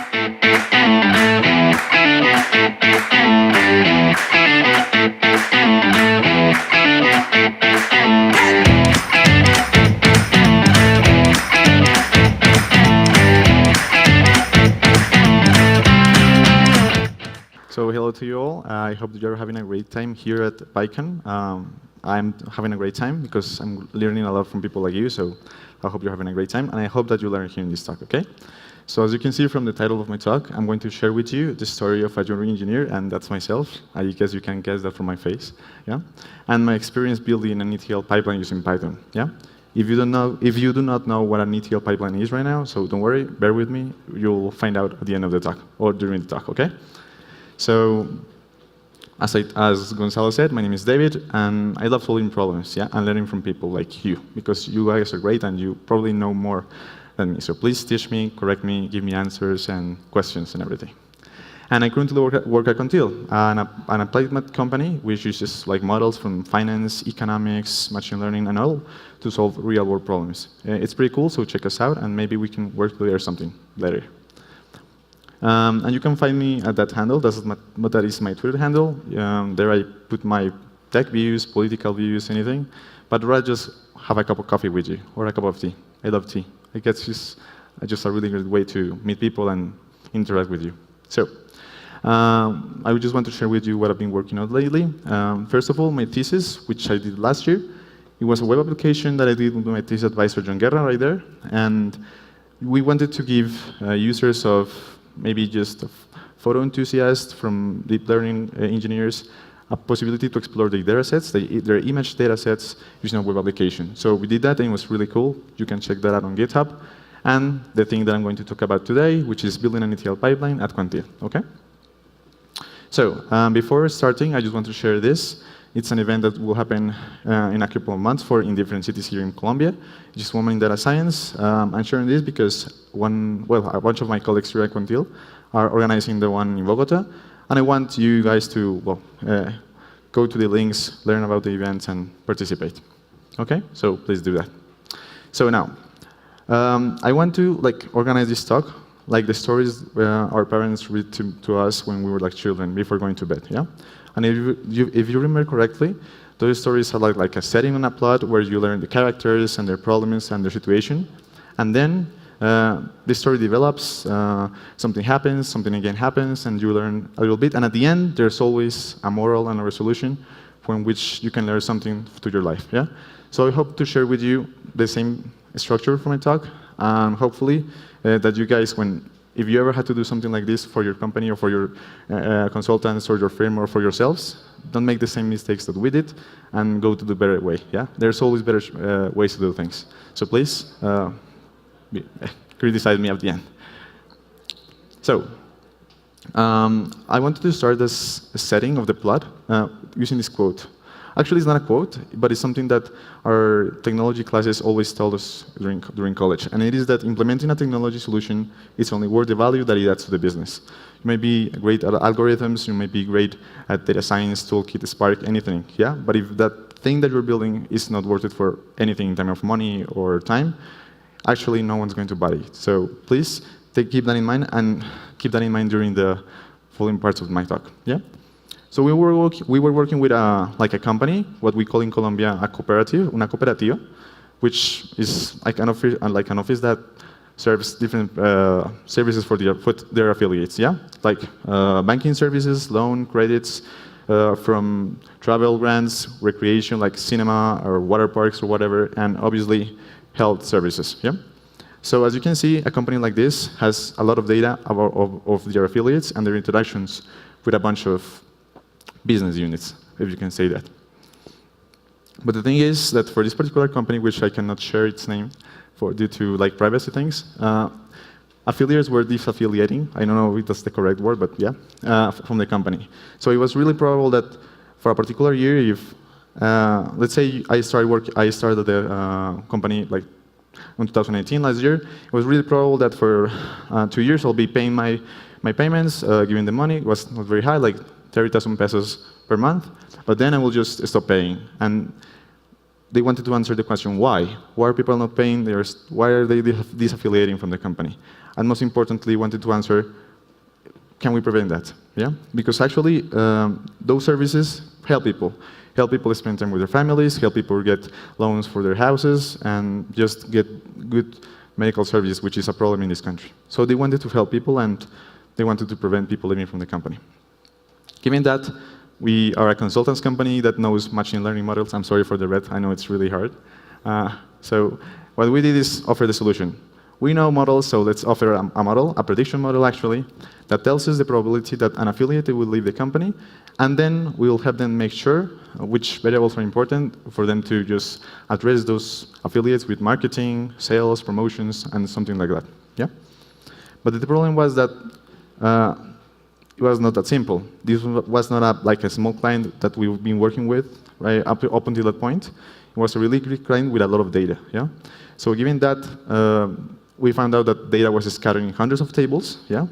So hello to you all. I hope that you're having a great time here at PyCon. I'm having a great time because I'm learning a lot from people like you, so I hope you're having a great time, and I hope that you learn here in this talk, okay? So as you can see from the title of my talk, I'm going to share with you the story of a junior engineer, and that's myself. I guess you can guess that from my face, yeah? And my experience building an ETL pipeline using Python, yeah? If you do not know what an ETL pipeline is right now, so don't worry, bear with me. You'll find out at the end of the talk, or during the talk, okay? So, as Gonzalo said, my name is David, and I love solving problems, yeah, and learning from people like you, because you guys are great and you probably know more than me. So please teach me, correct me, give me answers and questions and everything. And I currently work at Quantil, an applied math company which uses like models from finance, economics, machine learning, and all to solve real-world problems. It's pretty cool, so check us out, and maybe we can work together something later. And you can find me at that handle. That is my Twitter handle. There I put my tech views, political views, anything. But rather just have a cup of coffee with you, or a cup of tea. I love tea. I guess it's just a really great way to meet people and interact with you. So I just want to share with you what I've been working on lately. First of all, my thesis, which I did last year. It was a web application that I did with my thesis advisor, John Guerra, right there. And we wanted to give users of maybe just photo enthusiasts from deep learning engineers a possibility to explore their data sets, their image data sets, using a web application. So we did that, and it was really cool. You can check that out on GitHub. And the thing that I'm going to talk about today, which is building an ETL pipeline at Quantil, okay? So before starting, I just want to share this. It's an event that will happen in a couple of months in different cities here in Colombia. Just Women in Data Science. I'm sharing this because a bunch of my colleagues here at Quantil are organizing the one in Bogota, and I want you guys to go to the links, learn about the events, and participate. Okay, so please do that. So now, I want to organize this talk like the stories our parents read to us when we were children before going to bed. Yeah. And if you remember correctly, those stories are like a setting on a plot where you learn the characters and their problems and their situation. And then the story develops, something happens, something again happens, and you learn a little bit. And at the end, there's always a moral and a resolution from which you can learn something to your life. Yeah? So I hope to share with you the same structure for my talk. Hopefully that you guys, if you ever had to do something like this for your company or for your consultants or your firm or for yourselves, don't make the same mistakes that we did and go to the better way. Yeah, there's always better ways to do things. So please criticize me at the end. So I wanted to start this setting of the plot using this quote. Actually, it's not a quote, but it's something that our technology classes always tell us during college. And it is that implementing a technology solution is only worth the value that it adds to the business. You may be great at algorithms, you may be great at data science, toolkit, Spark, anything, yeah? But if that thing that you're building is not worth it for anything in terms of money or time, actually no one's going to buy it. So please keep that in mind, and keep that in mind during the following parts of my talk, yeah? So we were working with a company, what we call in Colombia a cooperative, una cooperativa, which is like an office that serves different services for their affiliates, yeah? Like banking services, loan, credits, from travel grants, recreation like cinema or water parks or whatever, and obviously health services, yeah? So as you can see, a company like this has a lot of data of their affiliates and their interactions with a bunch of business units, if you can say that. But the thing is that for this particular company, which I cannot share its name due to privacy things, affiliates were disaffiliating. I don't know if that's the correct word, but yeah, from the company. So it was really probable that for a particular year, if let's say I started the company in 2018 last year, it was really probable that for 2 years I'll be paying my payments, giving the money. It was not very high, like 30,000 pesos per month, but then I will just stop paying. And they wanted to answer the question, why? Why are people not paying? Why are they disaffiliating from the company? And most importantly, wanted to answer, can we prevent that? Yeah? Because actually, those services help people. Help people spend time with their families, help people get loans for their houses, and just get good medical services, which is a problem in this country. So they wanted to help people, and they wanted to prevent people leaving from the company. Given that, we are a consultants company that knows machine learning models. I'm sorry for the red. I know it's really hard. So what we did is offer the solution. We know models, so let's offer a model, a prediction model actually, that tells us the probability that an affiliate will leave the company, and then we'll have them make sure which variables are important for them to just address those affiliates with marketing, sales, promotions, and something like that. Yeah? But the problem was that it was not that simple. This was not like a small client that we've been working with right up until that point. It was a really big client with a lot of data. Yeah? So given that, we found out that data was scattered in hundreds of tables. Yeah?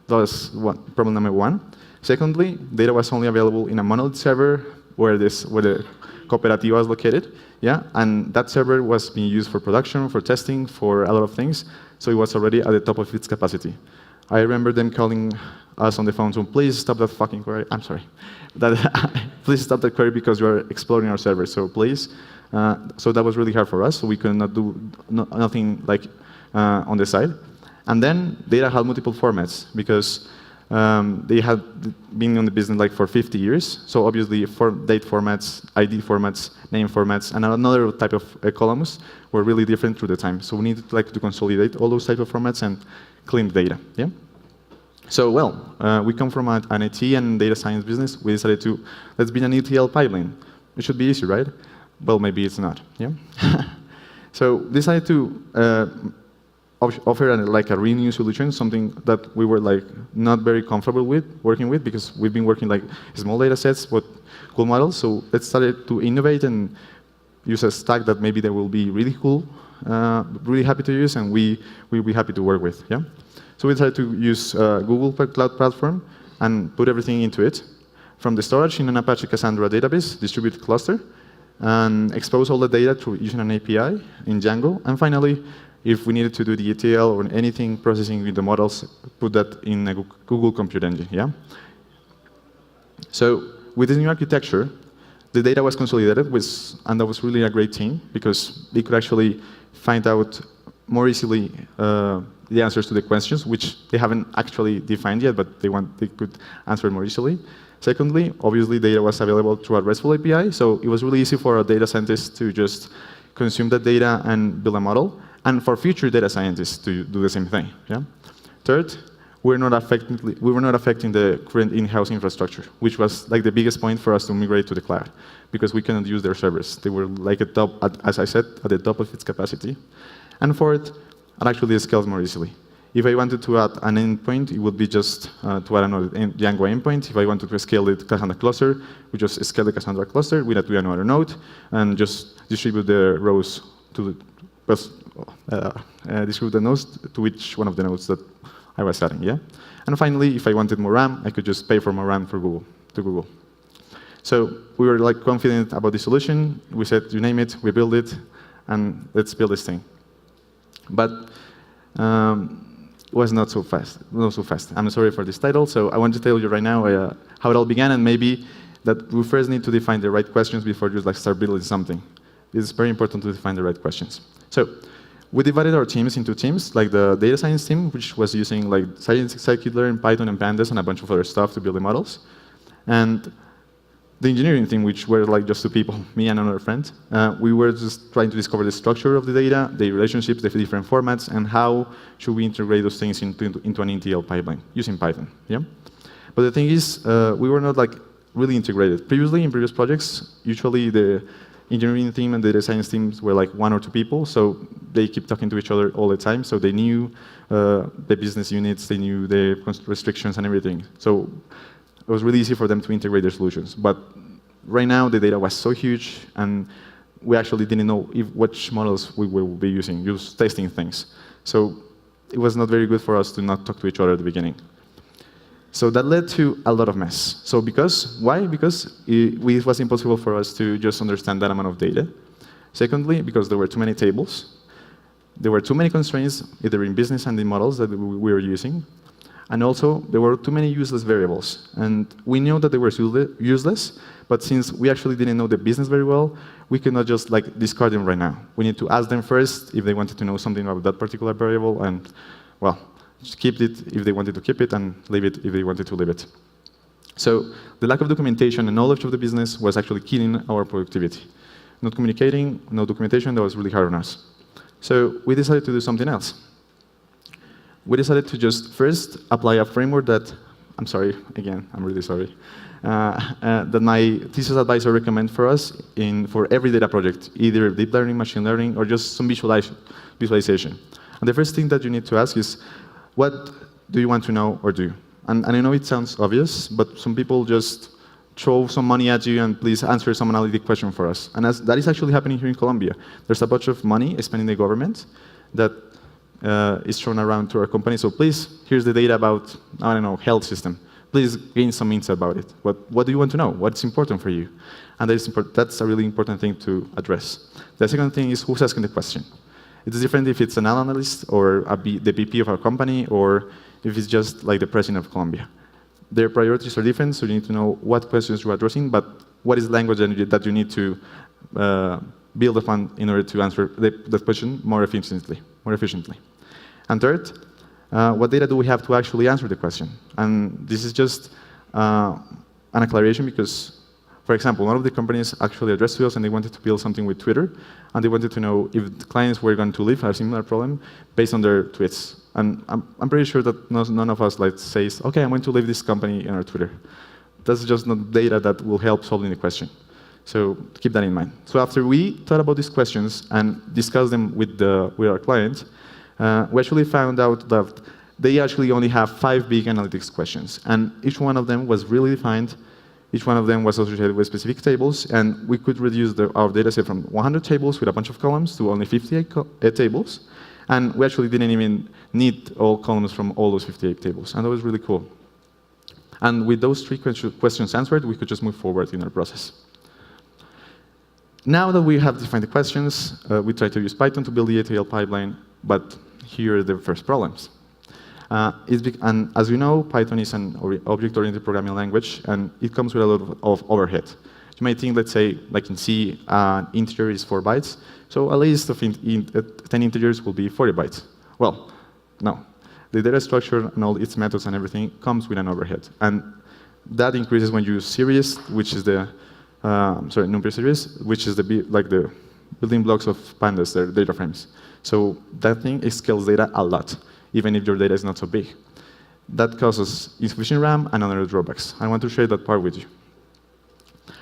That was problem number one. Secondly, data was only available in a monolith server where the cooperativa was located. Yeah? And that server was being used for production, for testing, for a lot of things. So it was already at the top of its capacity. I remember them calling us on the phone, so please stop that fucking query. I'm sorry. Please stop that query because you're exploding our server, so please. So that was really hard for us, so we could not do nothing like on the side. And then data had multiple formats because they had been in the business like for 50 years. So obviously date formats, ID formats, name formats, and another type of columns were really different through the time. So we needed to consolidate all those type of formats and clean the data. Yeah. So we come from an IT and data science business. We decided to let's build an ETL pipeline. It should be easy, right? Well, maybe it's not. Yeah. So decided to offer like a really new solution, something that we were like not very comfortable with working with because we've been working like small data sets but cool models. So let's start to innovate and use a stack that maybe they will be really cool, really happy to use, and we'll be happy to work with. Yeah. So we decided to use Google Cloud Platform and put everything into it, from the storage in an Apache Cassandra database, distributed cluster, and expose all the data through using an API in Django, and finally, if we needed to do the ETL or anything processing with the models, put that in a Google Compute Engine. Yeah. So with this new architecture, the data was consolidated, and that was really a great team because they could actually find out more easily the answers to the questions, which they haven't actually defined yet, but they could answer more easily. Secondly, obviously, data was available through a RESTful API, so it was really easy for a data scientist to just consume that data and build a model, and for future data scientists to do the same thing. Yeah. Third, we were not affecting the current in-house infrastructure, which was like the biggest point for us to migrate to the cloud, because we couldn't use their servers. They were like as I said, at the top of its capacity. And fourth, it actually scales more easily. If I wanted to add an endpoint, it would be just to add another Django endpoint. If I wanted to scale the Cassandra cluster, we just scale the Cassandra cluster, we add to another node, and just distribute the rows to distribute the nodes to each one of the nodes that I was adding. Yeah. And finally, if I wanted more RAM, I could just pay for more RAM to Google. So we were like confident about the solution. We said, you name it, we build it, and let's build this thing. But it was not so fast. I'm sorry for this title. So I want to tell you right now how it all began, and maybe that we first need to define the right questions before just like start building something. It's very important to define the right questions. So we divided our teams into teams, like the data science team, which was using like scikit-learn, Python, and pandas, and a bunch of other stuff to build the models. And the engineering team, which were like just two people, me and another friend, we were just trying to discover the structure of the data, the relationships, the different formats, and how should we integrate those things into an ETL pipeline using Python. Yeah. But the thing is, we were not like really integrated. Previously, in previous projects, usually the engineering team and the data science teams were like one or two people, so they keep talking to each other all the time. So they knew the business units, they knew the restrictions and everything. So it was really easy for them to integrate their solutions. But right now, the data was so huge, and we actually didn't know which models we will be using, just testing things. So it was not very good for us to not talk to each other at the beginning. So that led to a lot of mess. So why? Because it was impossible for us to just understand that amount of data. Secondly, because there were too many tables. There were too many constraints, either in business and in models that we were using. And also, there were too many useless variables. And we knew that they were useless, but since we actually didn't know the business very well, we could not just discard them right now. We need to ask them first if they wanted to know something about that particular variable, and, well, just keep it if they wanted to keep it, and leave it if they wanted to leave it. So the lack of documentation and knowledge of the business was actually killing our productivity. Not communicating, no documentation, that was really hard on us. So we decided to do something else. We decided to just first apply a framework that, I'm sorry, again, I'm really sorry, that my thesis advisor recommended for us for every data project, either deep learning, machine learning, or just some visualization. And the first thing that you need to ask is, what do you want to know or do? And I know it sounds obvious, but some people just throw some money at you and please answer some analytic question for us. And that is actually happening here in Colombia. There's a bunch of money spent in the government that is thrown around to our company. So please, here's the data about, I don't know, health system. Please gain some insight about it. What do you want to know? What's important for you? And that's a really important thing to address. The second thing is who's asking the question. It's different if it's an analyst or the VP of our company, or if it's just like the president of Colombia. Their priorities are different, so you need to know what questions you're addressing, but what is the language that you need to build upon in order to answer that question more efficiently. And third, what data do we have to actually answer the question? And this is just an acceleration because, for example, one of the companies actually addressed to us and they wanted to build something with Twitter, and they wanted to know if the clients were going to live a similar problem based on their tweets. And I'm pretty sure that none of us says, okay, I'm going to leave this company in our Twitter. That's just not data that will help solving the question. So keep that in mind. So after we thought about these questions and discussed them with our client, we actually found out that they actually only have 5 big analytics questions. And each one of them was really defined. Each one of them was associated with specific tables. And we could reduce our data set from 100 tables with a bunch of columns to only 58 tables. And we actually didn't even need all columns from all those 58 tables. And that was really cool. And with those 3 questions answered, we could just move forward in our process. Now that we have defined the questions, we try to use Python to build the ETL pipeline, but here are the first problems. And as you know, Python is an object-oriented programming language, and it comes with a lot of overhead. You might think, let's say, like in C, an integer is 4 bytes, so a list of 10 integers will be 40 bytes. Well, no. The data structure and all its methods and everything comes with an overhead. And that increases when you use series, which is the number series, which is the building blocks of pandas, their data frames. So that thing scales data a lot, even if your data is not so big. That causes insufficient RAM and other drawbacks. I want to share that part with you.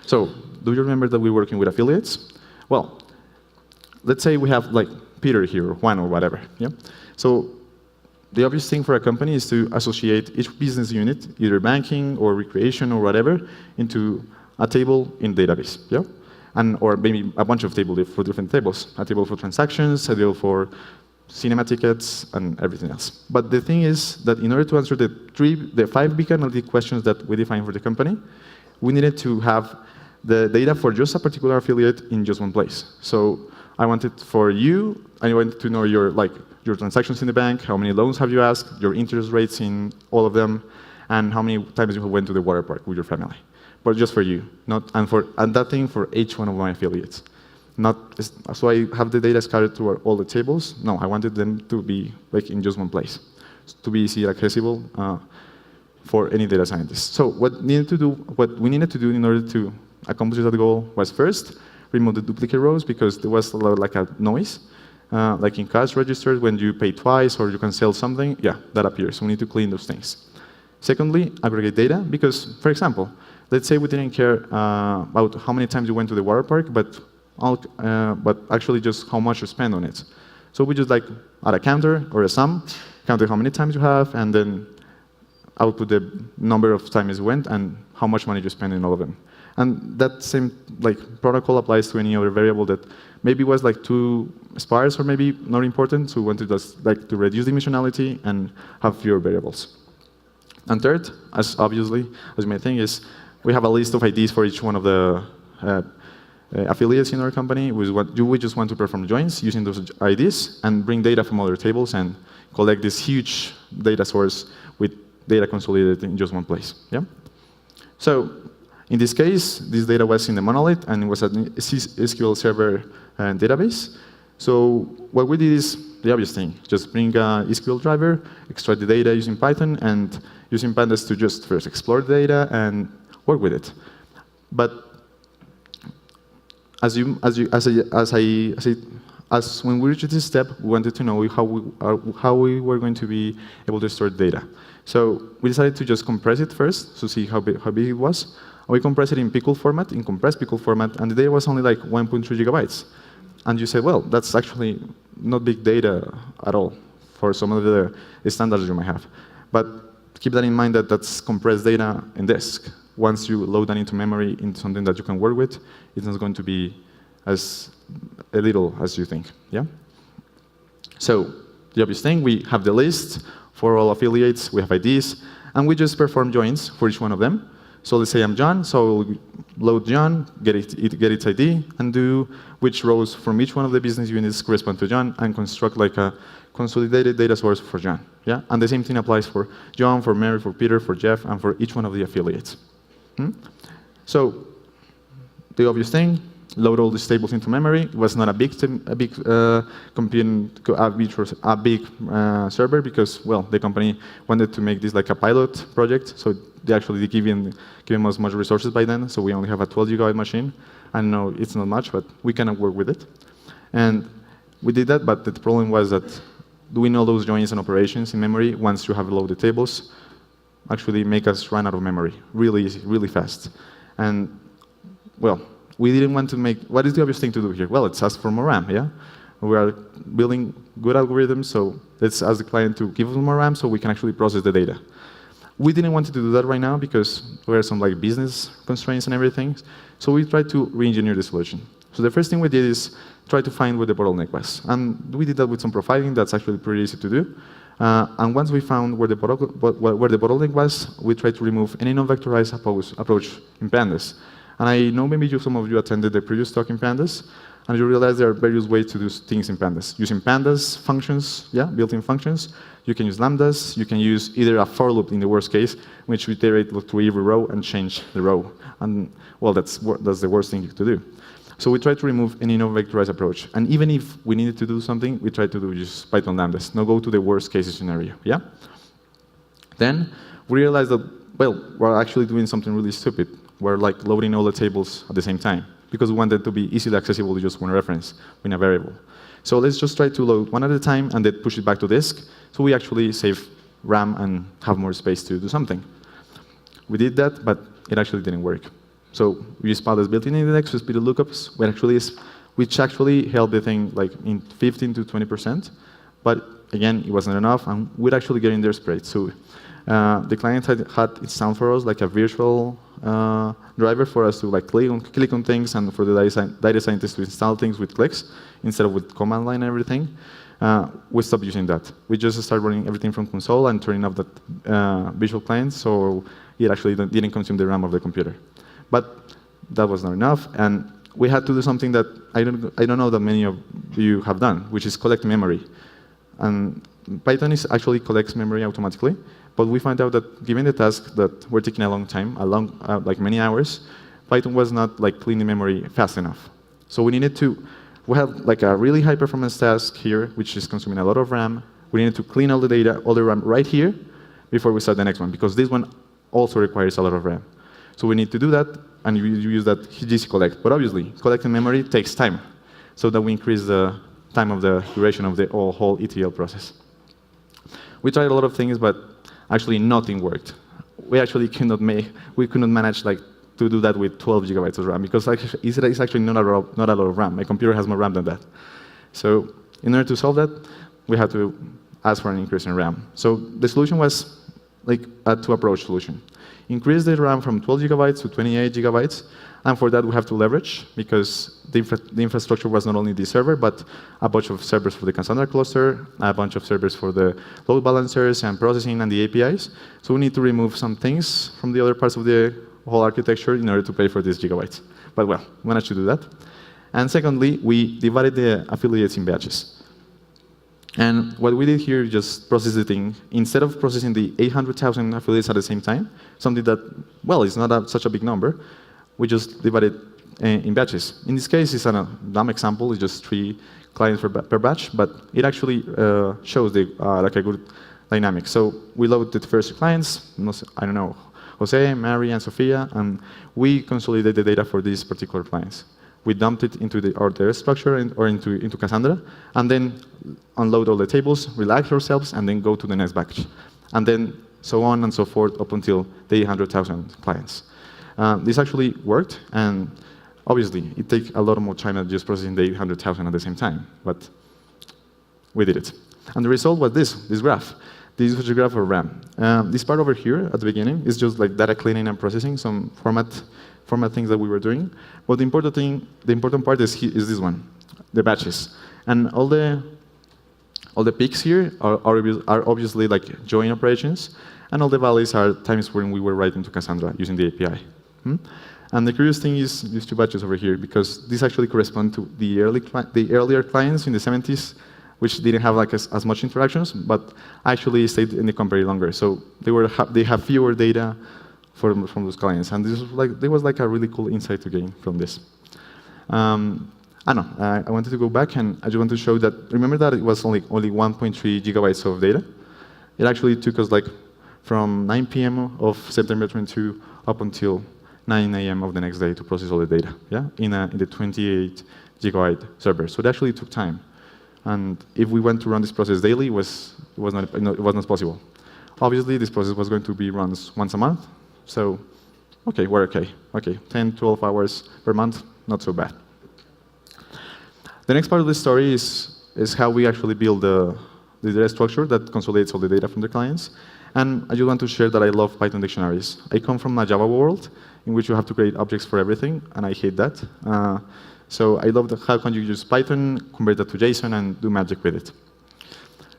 So, do you remember that we're working with affiliates? Well, let's say we have Peter here, or Juan, or whatever. Yeah? So the obvious thing for a company is to associate each business unit, either banking or recreation or whatever, into a table in database. Yeah? Or maybe a bunch of tables for different tables. A table for transactions, a table for cinema tickets, and everything else. But the thing is that in order to answer the 5 big analytic questions that we defined for the company, we needed to have the data for just a particular affiliate in just one place. So I wanted for you, I wanted to know your transactions in the bank, how many loans have you asked, your interest rates in all of them, and how many times you went to the water park with your family. But just for you, and that thing for each one of my affiliates. So I have the data scattered through all the tables. No, I wanted them to be in just one place, to be easily accessible for any data scientist. So what we needed to do in order to accomplish that goal was first remove the duplicate rows, because there was a lot a noise. Like in cash registers, when you pay twice or you can sell something, yeah, that appears. So we need to clean those things. Secondly, aggregate data, because, for example, let's say we didn't care about how many times you went to the water park, but actually just how much you spend on it. So we just add a counter or a sum, counter how many times you have, and then output the number of times you went and how much money you spend in all of them. And that same protocol applies to any other variable that maybe was too sparse or maybe not important. So we wanted just to reduce dimensionality and have fewer variables. And third, as you may think, is we have a list of IDs for each one of the affiliates in our company, we just want to perform joins using those IDs and bring data from other tables and collect this huge data source with data consolidated in just one place. Yeah. So in this case, this data was in the monolith and it was an SQL Server database. So what we did is the obvious thing: just bring a SQL driver, extract the data using Python, and using pandas to just first explore the data and work with it. But as when we reached this step, we wanted to know how we were going to be able to store data. So we decided to just compress it first to see how big it was. And we compressed it in pickle format, in compressed pickle format, and the data was only like 1.3 gigabytes. And you say, well, that's actually not big data at all for some of the standards you might have. But keep that in mind that that's compressed data in disk. Once you load that into memory, into something that you can work with, it's not going to be as little as you think. Yeah. So the obvious thing, we have the list for all affiliates, we have IDs, and we just perform joins for each one of them. So let's say I'm John, so we'll load John, get its ID, and do which rows from each one of the business units correspond to John, and construct like a consolidated data source for John. Yeah? And the same thing applies for John, for Mary, for Peter, for Jeff, and for each one of the affiliates. So the obvious thing, load all these tables into memory. It was not a big computing, a big server because, well, the company wanted to make this like a pilot project. So they actually giving us much resources by then. So we only have a 12 gigabyte machine. I know it's not much, but we cannot work with it. And we did that, but the problem was that doing all those joins and operations in memory once you have loaded tables actually make us run out of memory really easy, really fast. And, well, we didn't want to make, what is the obvious thing to do here? Well, let's ask for more RAM, yeah? We are building good algorithms, so let's ask the client to give us more RAM so we can actually process the data. We didn't want to do that right now because there are some like business constraints and everything. So we tried to re-engineer the solution. So the first thing we did is try to find where the bottleneck was. And we did that with some profiling. That's actually pretty easy to do. And once we found where the bottleneck was, we tried to remove any non-vectorized approach in pandas. And I know maybe some of you attended the previous talk in pandas, and you realize there are various ways to do things in pandas. Using pandas functions, yeah, built-in functions. You can use lambdas. You can use either a for loop in the worst case, which we iterate through every row and change the row. And well, that's the worst thing to do. So we try to remove any non-vectorized approach. And even if we needed to do something, we try to do just Python lambdas, not go to the worst case scenario. Yeah. Then we realized that, well, we're actually doing something really stupid. We're like loading all the tables at the same time because we want them to be easily accessible to just one reference in a variable. So let's just try to load one at a time and then push it back to disk so we actually save RAM and have more space to do something. We did that, but it actually didn't work. So we used pandas built-in index to speed the lookups, which actually helped the thing like in 15 to 20%. But again, it wasn't enough, and we'd actually get in there straight. So the client had it sound for us like a virtual driver for us to like click on things, and for the data scientists to install things with clicks instead of with command line and everything. We stopped using that. We just started running everything from console and turning off that visual client, so it actually didn't consume the RAM of the computer. But that was not enough, and we had to do something that I don't know that many of you have done, which is collect memory. And Python actually collects memory automatically, but we found out that given the task that were taking a long time, like many hours, Python was not like cleaning memory fast enough. So we had like a really high performance task here, which is consuming a lot of RAM. We needed to clean all the data, all the RAM right here, before we start the next one, because this one also requires a lot of RAM. So we need to do that, and you use that GC collect. But obviously, collecting memory takes time, so that we increase the time of the duration of the whole ETL process. We tried a lot of things, but actually nothing worked. We actually could not manage like to do that with 12 gigabytes of RAM, because it's actually not a lot of RAM. My computer has more RAM than that. So in order to solve that, we had to ask for an increase in RAM. So the solution was like a two-approach solution. Increase the RAM from 12 gigabytes to 28 gigabytes, and for that we have to leverage, because the infrastructure was not only the server, but a bunch of servers for the Cassandra cluster, a bunch of servers for the load balancers and processing and the APIs. So we need to remove some things from the other parts of the whole architecture in order to pay for these gigabytes. But well, we managed to do that. And secondly, we divided the affiliates in batches. And what we did here is just process the thing. Instead of processing the 800,000 affiliates at the same time, something that, well, is not such a big number, we just divided in batches. In this case, it's a dumb example. It's just 3 clients per batch, but it actually shows like a good dynamic. So we loaded the first clients, I don't know, Jose, Mary, and Sofia, and we consolidated the data for these particular clients. We dumped it into our data structure or into Cassandra, and then unload all the tables, relax ourselves, and then go to the next batch. And then so on and so forth up until the 800,000 clients. This actually worked, and obviously it takes a lot more time than just processing the 800,000 at the same time, but we did it. And the result was this graph. This was a graph of RAM. This part over here at the beginning is just like data cleaning and processing, some format things that we were doing. But the important part is this one, the batches. And all the peaks here are obviously like join operations, and all the valleys are times when we were writing to Cassandra using the API. And the curious thing is these 2 batches over here, because these actually correspond to the earlier clients in the 70s, which didn't have like as much interactions, but actually stayed in the company longer. So they have fewer data from those clients, and there was like a really cool insight to gain from this. I wanted to go back, and I just want to show that. Remember that it was only 1.3 gigabytes of data. It actually took us like from 9 p.m. of September 22 up until 9 a.m. of the next day to process all the data. Yeah, in the 28 gigabyte server. So it actually took time. And if we went to run this process daily, it was not possible. Obviously, this process was going to be run once a month. So, okay, we're okay. Okay, 10, 12 hours per month, not so bad. The next part of the story is how we actually build the data structure that consolidates all the data from the clients. And I just want to share that I love Python dictionaries. I come from a Java world in which you have to create objects for everything, and I hate that. So I love how can you use Python, convert that to JSON, and do magic with it.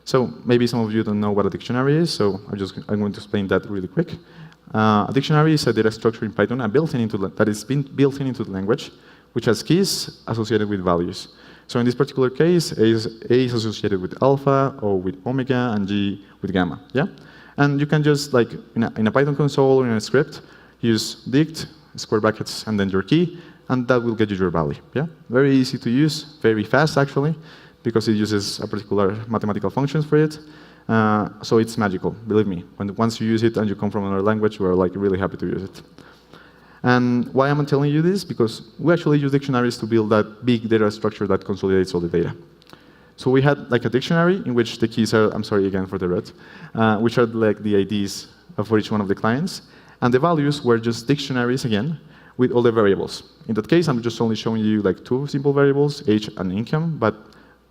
So maybe some of you don't know what a dictionary is, so I'm going to explain that really quick. A dictionary is a data structure in Python that is built into the language, which has keys associated with values. So in this particular case, A is associated with alpha, O with omega, and G with gamma. Yeah? And you can just, like, in a Python console or in a script, use dict, square brackets, and then your key, and that will get you your value. Yeah? Very easy to use, very fast, actually, because it uses a particular mathematical functions for it. So it's magical, believe me. Once you use it and you come from another language, you are like really happy to use it. And why am I telling you this? Because we actually use dictionaries to build that big data structure that consolidates all the data. So we had like a dictionary in which the keys are, I'm sorry again for the red, which are like the IDs for each one of the clients. And the values were just dictionaries again with all the variables. In that case, I'm just only showing you like 2 simple variables, age and income, but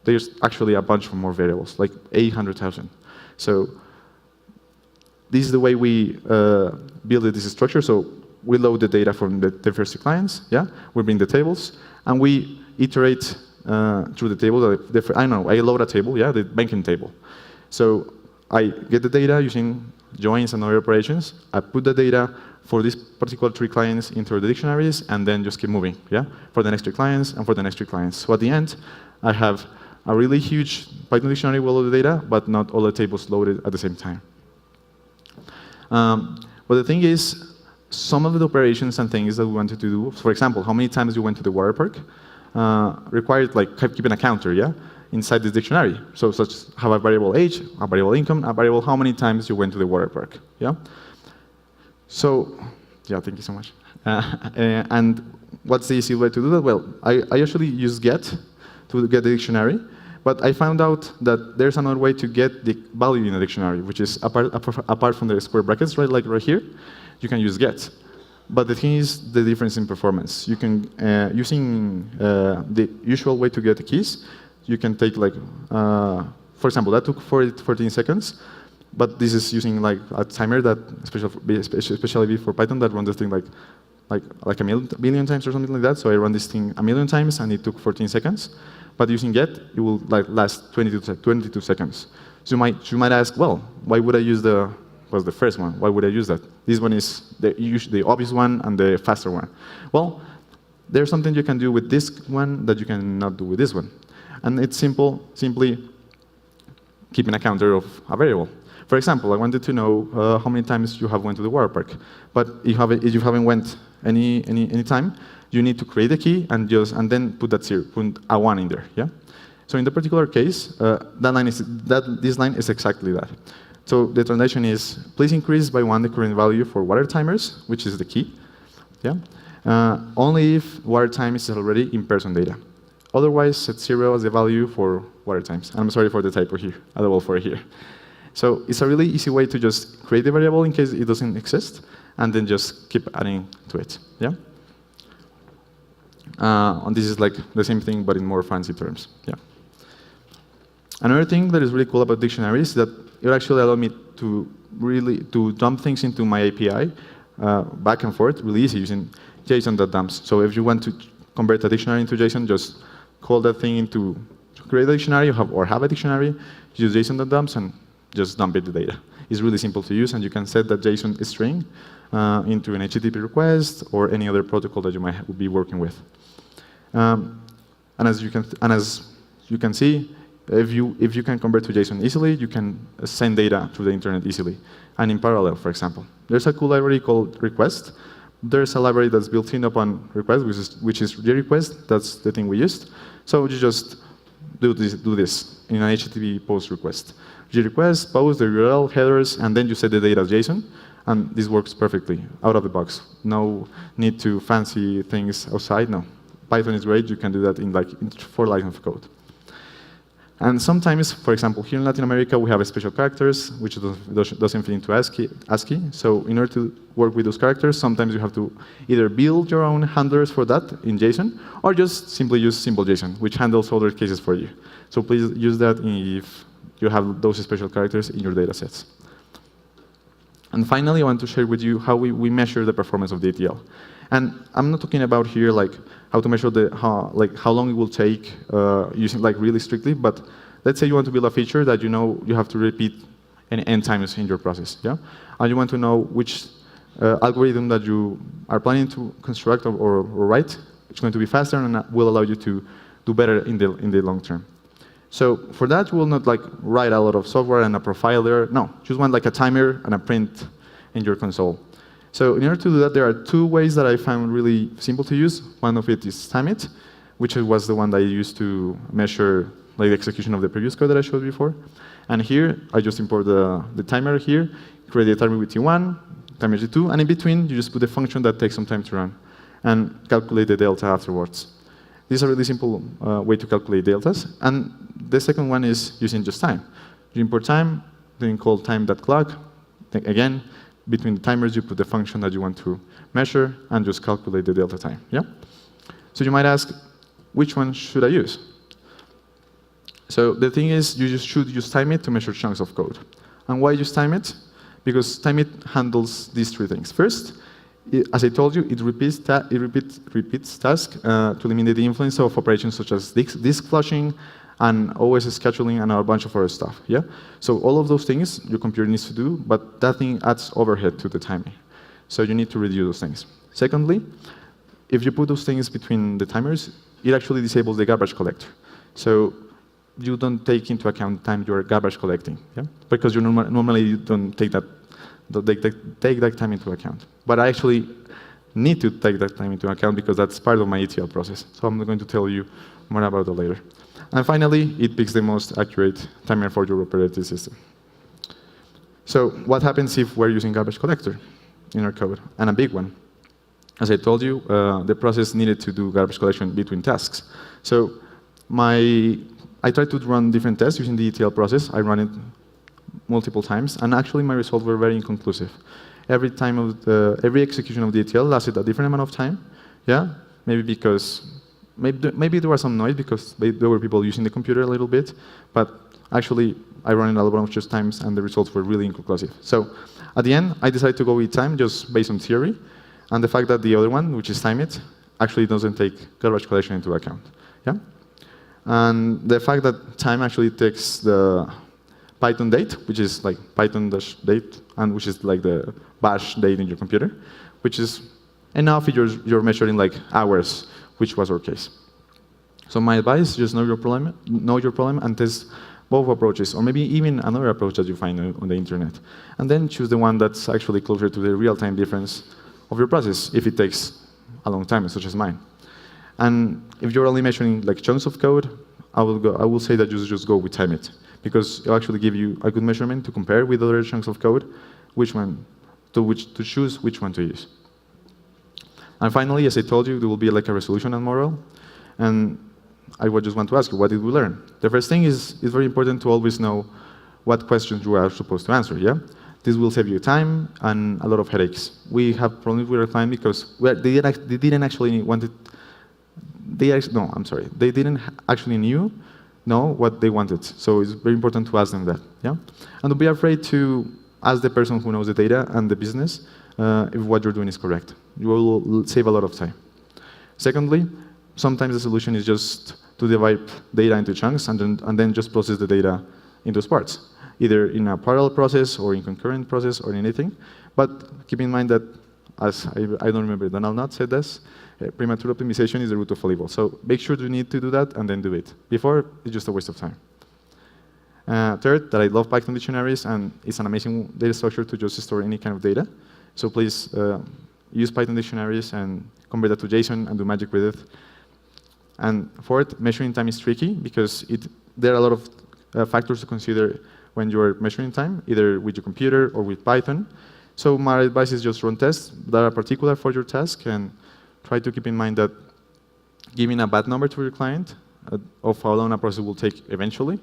there's actually a bunch of more variables, like 800,000. So this is the way we build this structure. So we load the data from the first 2 clients, yeah? We bring the tables, and we iterate through the table. I don't know, I load a table, yeah, the banking table. So I get the data using joins and other operations. I put the data for these particular 3 clients into the dictionaries, and then just keep moving, yeah? For the next 3 clients, and for the next 3 clients. So at the end, I have a really huge Python dictionary with all the data, but not all the tables loaded at the same time. But the thing is, some of the operations and things that we wanted to do, for example, how many times you went to the water park, required like keeping a counter, yeah, inside this dictionary. So such have a variable age, a variable income, a variable how many times you went to the water park, yeah. So, yeah, thank you so much. And what's the easy way to do that? Well, I usually use get to get the dictionary, but I found out that there's another way to get the value in a dictionary, which is apart from the square brackets, right, like right here, you can use get. But the thing is the difference in performance. You can, using the usual way to get the keys, you can take like, for example, that took 14 seconds, but this is using like a timer that, especially for Python, that runs this thing like a million times or something like that. So I run this thing a million times, and it took 14 seconds. But using get, it will like last 22 seconds. So you might ask, well, why would I use the was the first one. Why would I use that? This one is the obvious one and the faster one. Well, there's something you can do with this one that you cannot do with this one. And it's simple, simply keeping a counter of a variable. For example, I wanted to know how many times you have went to the water park. But if you haven't went any time, you need to create a key and then put that 0, put a 1 in there. Yeah. So in the particular case, this line is exactly that. So the translation is, please increase by 1 the current value for water timers, which is the key. Yeah. Only if water time is already in person data. Otherwise, set 0 as the value for water times. I'm sorry for the typo here, a double for here. So it's a really easy way to just create the variable in case it doesn't exist, and then just keep adding to it. Yeah. And this is like the same thing, but in more fancy terms. Yeah. Another thing that is really cool about dictionaries is that it actually allows me to dump things into my API back and forth really easy using JSON.dumps. So if you want to convert a dictionary into JSON, just call that thing to create a dictionary or have a dictionary, use JSON.dumps and just dump it the data. It's really simple to use, and you can set that JSON string into an HTTP request or any other protocol that you might be working with. And as you can see, if you can convert to JSON easily, you can send data through the internet easily. And in parallel, for example, there's a cool library called Request. There's a library that's built in upon Request, which is request. That's the thing we used. So you just do this in an HTTP post request. Request, post, the URL, headers, and then you set the data as JSON. And this works perfectly, out of the box. No need to fancy things outside, no. Python is great, you can do that in 4 lines of code. And sometimes, for example, here in Latin America, we have special characters, which doesn't fit into ASCII. So in order to work with those characters, sometimes you have to either build your own handlers for that in JSON, or just simply use simple JSON, which handles other cases for you. So please use that if you have those special characters in your data sets. And finally, I want to share with you how we measure the performance of the ETL. And I'm not talking about here how to measure how long it will take using really strictly, but let's say you want to build a feature that you have to repeat n times in your process, yeah? And you want to know which algorithm that you are planning to construct or write is going to be faster and will allow you to do better in the long term. So for that, you will not write a lot of software and a profiler. No, just want a timer and a print in your console. So in order to do that, there are 2 ways that I found really simple to use. One of it is timeit, which was the one that I used to measure the execution of the previous code that I showed before. And here, I just import the timer here, create a timer with T1, timer T2, and in between, you just put a function that takes some time to run, and calculate the delta afterwards. This is a really simple way to calculate deltas. And the second one is using just time. You import time, then call time.clock. Again, between the timers, you put the function that you want to measure and just calculate the delta time. Yeah? So you might ask, which one should I use? So the thing is, you just should use timeit to measure chunks of code. And why use timeit? Because timeit handles these 3 things. First, as I told you, it repeats tasks to eliminate the influence of operations such as disk flushing and OS scheduling and a bunch of other stuff. Yeah. So all of those things your computer needs to do, but that thing adds overhead to the timing. So you need to reduce those things. Secondly, if you put those things between the timers, it actually disables the garbage collector. So you don't take into account the time you're garbage collecting. Yeah. Because you normally you don't take that time into account. But I actually need to take that time into account because that's part of my ETL process. So I'm going to tell you more about that later. And finally, it picks the most accurate timer for your operating system. So what happens if we're using garbage collector in our code, and a big one? As I told you, the process needed to do garbage collection between tasks. So I tried to run different tests using the ETL process. I ran it multiple times, and actually my results were very inconclusive. Every execution of the ETL lasted a different amount of time. Yeah, maybe because maybe there was some noise because there were people using the computer a little bit, but actually I ran it a bunch of times and the results were really inconclusive. So at the end, I decided to go with time just based on theory, and the fact that the other one, which is timeit, actually doesn't take garbage collection into account. Yeah, and the fact that time actually takes the Python date, which is like Python-date, and which is like the bash date in your computer, which is enough if you're measuring like hours, which was our case. So my advice, just know your problem and test both approaches, or maybe even another approach that you find on the internet. And then choose the one that's actually closer to the real-time difference of your process, if it takes a long time, such as mine. And if you're only measuring like chunks of code, I will say that you just go with time it, because it'll actually give you a good measurement to compare with other chunks of code, to choose which one to use. And finally, as I told you, there will be like a resolution and moral. And I would just want to ask you, what did we learn? The first thing is it's very important to always know what questions you are supposed to answer, yeah? This will save you time and a lot of headaches. We have problems with our client because they didn't actually know what they wanted. So it's very important to ask them that, yeah? And don't be afraid to ask the person who knows the data and the business if what you're doing is correct. You will save a lot of time. Secondly, sometimes the solution is just to divide data into chunks and then just process the data in those parts, either in a parallel process or in concurrent process or in anything. But keep in mind that, as I don't remember, Donald Knott said this, premature optimization is the root of all evil. So make sure you need to do that and then do it. Before, it's just a waste of time. Third, that I love Python dictionaries, and it's an amazing data structure to just store any kind of data. So please use Python dictionaries and convert that to JSON and do magic with it. And fourth, measuring time is tricky because there are a lot of factors to consider when you're measuring time, either with your computer or with Python. So my advice is just run tests that are particular for your task, and try to keep in mind that giving a bad number to your client of how long a process will take eventually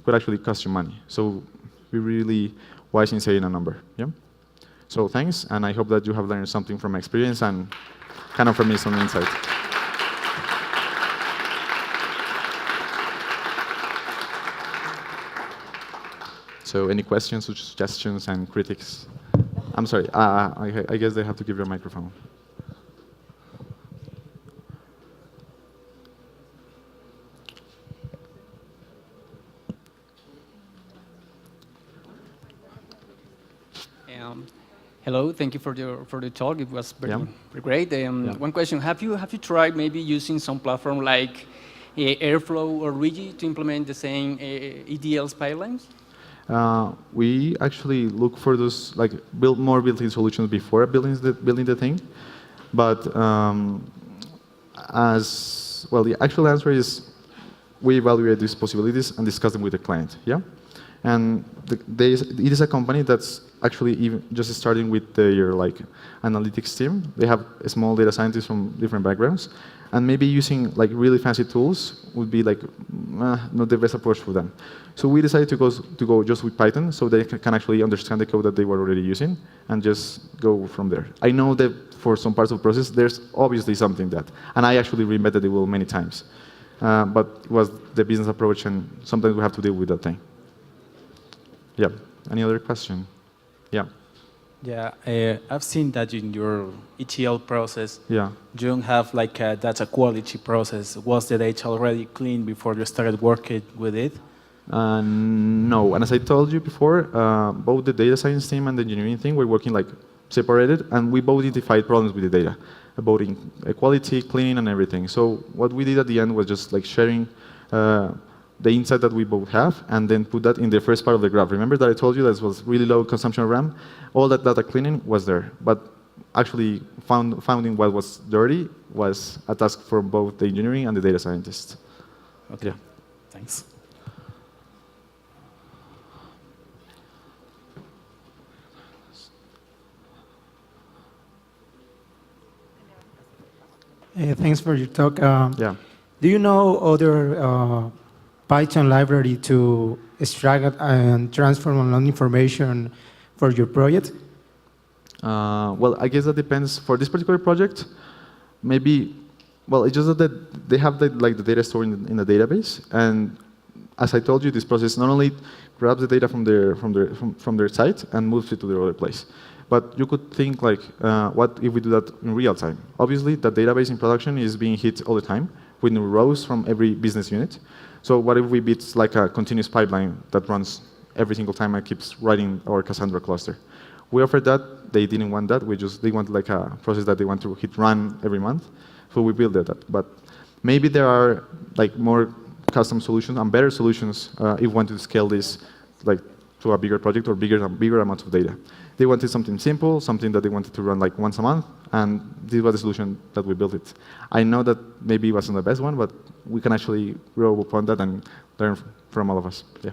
could actually cost you money. So be really wise in saying a number. Yeah. So thanks, and I hope that you have learned something from my experience and kind of from me some insight. So any questions, suggestions, and critics? I'm sorry, I guess they have to give you a microphone. Hello, thank you for the talk. It was very great. One question: Have you tried maybe using some platform like Airflow or Rigi to implement the same EDL's pipelines? We actually look for those, like build more built-in solutions before building the thing. But as well, the actual answer is we evaluate these possibilities and discuss them with the client. Yeah. And it is a company that's actually even just starting with their like analytics team. They have a small data scientists from different backgrounds, and maybe using like really fancy tools would be like not the best approach for them. So we decided to go just with Python, so they can actually understand the code that they were already using and just go from there. I know that for some parts of the process, there's obviously something and I actually reinvented the wheel many times, but it was the business approach, and sometimes we have to deal with that thing. Yeah. Any other question? Yeah. Yeah, I've seen that in your ETL process, yeah, you don't have like a data quality process. Was the data already clean before you started working with it? No, and as I told you before, both the data science team and the engineering team were working like separated, and we both identified problems with the data, about quality, cleaning, and everything. So what we did at the end was just like sharing the insight that we both have, and then put that in the first part of the graph. Remember that I told you that it was really low consumption of RAM? All that data cleaning was there, but actually finding what was dirty was a task for both the engineering and the data scientists. Okay, yeah. Thanks. Thanks for your talk. Yeah. Do you know other Python library to extract and transform online information for your project? Well, I guess that depends. For this particular project, maybe, well, it's just that they have the data stored in the database, and as I told you, this process not only grabs the data from their site and moves it to their other place, but you could think like, what if we do that in real time? Obviously, the database in production is being hit all the time with new rows from every business unit. So what if we build like a continuous pipeline that runs every single time I keep writing our Cassandra cluster. We offered that. They didn't want that. They wanted like a process that they want to hit run every month. So we built that. But maybe there are like more custom solutions and better solutions if you want to scale this like to a bigger project or bigger amounts of data. They wanted something simple, something that they wanted to run like once a month, and this was the solution that we built it. I know that maybe it wasn't the best one, but we can actually grow upon that and learn from all of us. Yeah.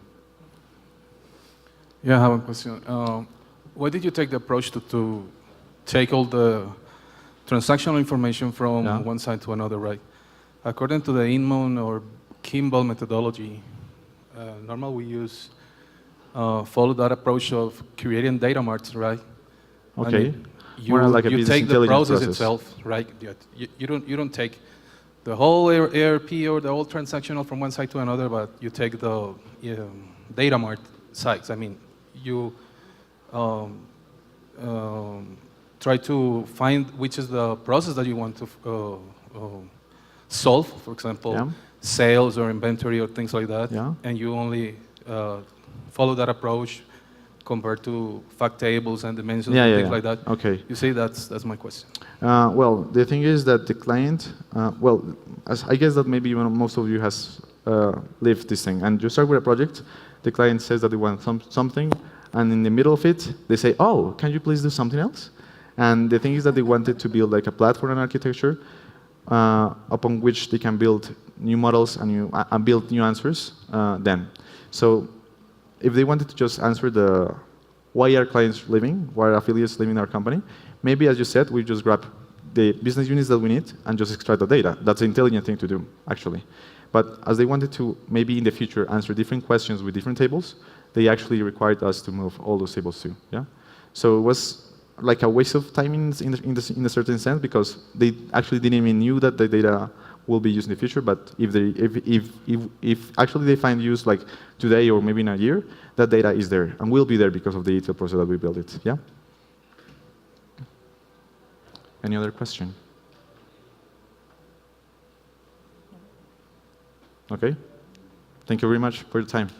Yeah, I have a question. Why did you take the approach to take all the transactional information from one side to another, right? According to the Inman or Kimball methodology, normally we use follow that approach of creating data marts, right? Okay. You take the process itself, right? You don't take the whole ARP or the whole transactional from one side to another, but you take the data mart sides. I mean, you try to find which is the process that you want to solve, for example, sales or inventory or things like that, and you only follow that approach compared to fact tables and dimensions and things like that. Okay. You see, that's my question. Well, the thing is that the client, I guess that maybe most of you has lived this thing, and you start with a project, the client says that they want something, and in the middle of it, they say, oh, can you please do something else? And the thing is that they wanted to build like a platform and architecture upon which they can build new models and build new answers then. So if they wanted to just answer the why are clients leaving, why are affiliates leaving our company, maybe as you said, we just grab the business units that we need and just extract the data. That's the intelligent thing to do, actually. But as they wanted to maybe in the future answer different questions with different tables, they actually required us to move all those tables too. Yeah. So it was like a waste of time in a certain sense because they actually didn't even knew that the data will be used in the future. But if actually they find use like today or maybe in a year, that data is there and will be there because of the ETL process that we built it. Yeah. Any other question? Okay. Thank you very much for your time.